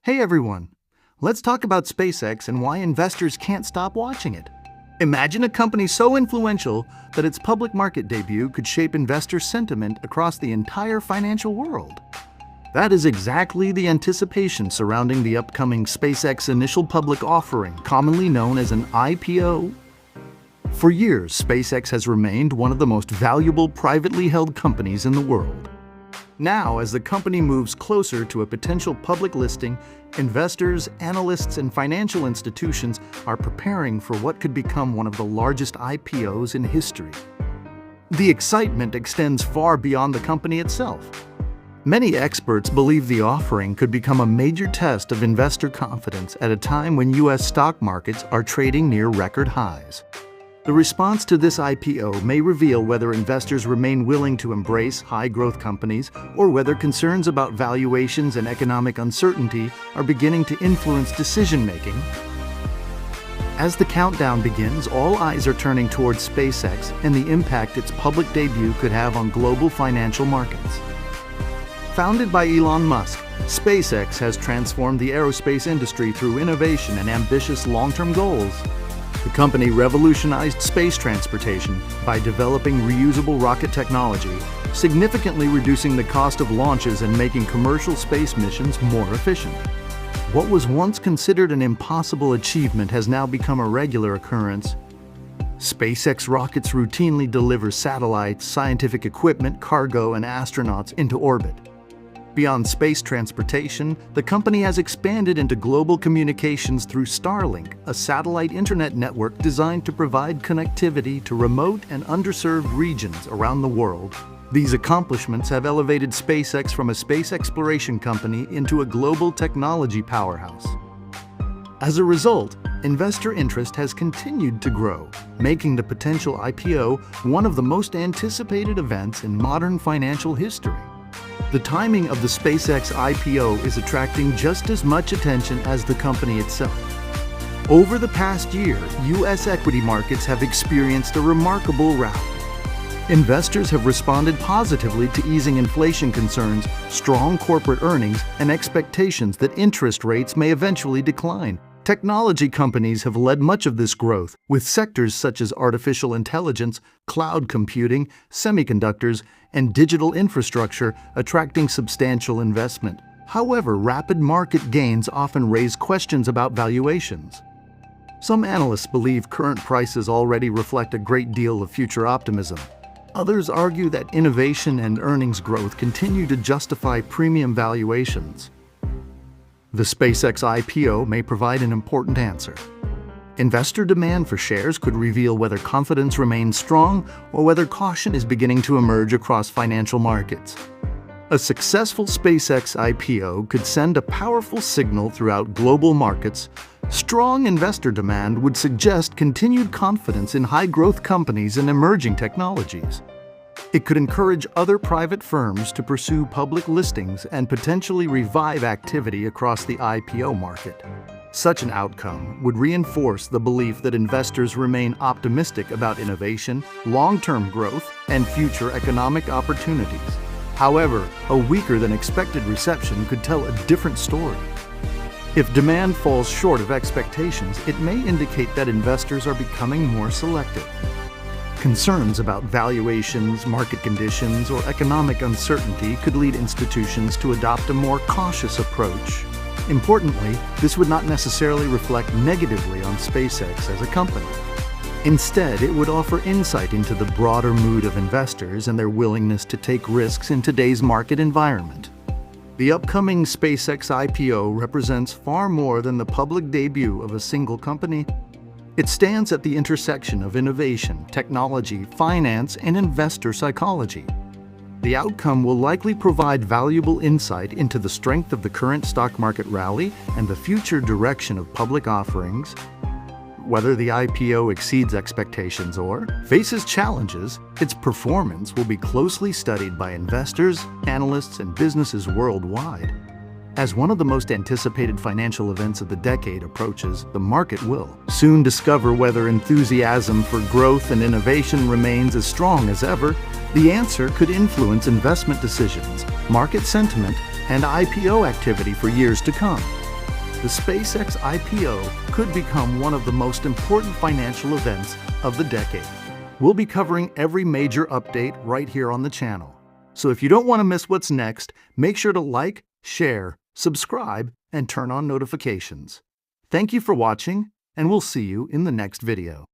Hey everyone, let's talk about SpaceX and why investors can't stop watching it. Imagine a company so influential that its public market debut could shape investor sentiment across the entire financial world. That is exactly the anticipation surrounding the upcoming SpaceX initial public offering, commonly known as an IPO. For years, SpaceX has remained one of the most valuable privately held companies in the world. Now, as the company moves closer to a potential public listing, investors, analysts, and financial institutions are preparing for what could become one of the largest IPOs in history. The excitement extends far beyond the company itself. Many experts believe the offering could become a major test of investor confidence at a time when U.S. stock markets are trading near record highs. The response to this IPO may reveal whether investors remain willing to embrace high-growth companies or whether concerns about valuations and economic uncertainty are beginning to influence decision-making. As the countdown begins, all eyes are turning towards SpaceX and the impact its public debut could have on global financial markets. Founded by Elon Musk, SpaceX has transformed the aerospace industry through innovation and ambitious long-term goals. The company revolutionized space transportation by developing reusable rocket technology, significantly reducing the cost of launches and making commercial space missions more efficient. What was once considered an impossible achievement has now become a regular occurrence. SpaceX rockets routinely deliver satellites, scientific equipment, cargo, and astronauts into orbit. Beyond space transportation, the company has expanded into global communications through Starlink, a satellite internet network designed to provide connectivity to remote and underserved regions around the world. These accomplishments have elevated SpaceX from a space exploration company into a global technology powerhouse. As a result, investor interest has continued to grow, making the potential IPO one of the most anticipated events in modern financial history. The timing of the SpaceX IPO is attracting just as much attention as the company itself. Over the past year, U.S. equity markets have experienced a remarkable rally. Investors have responded positively to easing inflation concerns, strong corporate earnings, and expectations that interest rates may eventually decline. Technology companies have led much of this growth, with sectors such as artificial intelligence, cloud computing, semiconductors, and digital infrastructure attracting substantial investment. However, rapid market gains often raise questions about valuations. Some analysts believe current prices already reflect a great deal of future optimism. Others argue that innovation and earnings growth continue to justify premium valuations. The SpaceX IPO may provide an important answer. Investor demand for shares could reveal whether confidence remains strong or whether caution is beginning to emerge across financial markets. A successful SpaceX IPO could send a powerful signal throughout global markets. Strong investor demand would suggest continued confidence in high-growth companies and emerging technologies. It could encourage other private firms to pursue public listings and potentially revive activity across the IPO market. Such an outcome would reinforce the belief that investors remain optimistic about innovation, long-term growth, and future economic opportunities. However, a weaker than expected reception could tell a different story. If demand falls short of expectations, it may indicate that investors are becoming more selective. Concerns about valuations, market conditions, or economic uncertainty could lead institutions to adopt a more cautious approach. Importantly, this would not necessarily reflect negatively on SpaceX as a company. Instead, it would offer insight into the broader mood of investors and their willingness to take risks in today's market environment. The upcoming SpaceX IPO represents far more than the public debut of a single company. It stands at the intersection of innovation, technology, finance, and investor psychology. The outcome will likely provide valuable insight into the strength of the current stock market rally and the future direction of public offerings. Whether the IPO exceeds expectations or faces challenges, its performance will be closely studied by investors, analysts, and businesses worldwide. As one of the most anticipated financial events of the decade approaches, the market will soon discover whether enthusiasm for growth and innovation remains as strong as ever. The answer could influence investment decisions, market sentiment, and IPO activity for years to come. the SpaceX IPO could become one of the most important financial events of the decade. We'll be covering every major update right here on the channel. So if you don't want to miss what's next, make sure to like, share, subscribe, and turn on notifications. Thank you for watching, and we'll see you in the next video.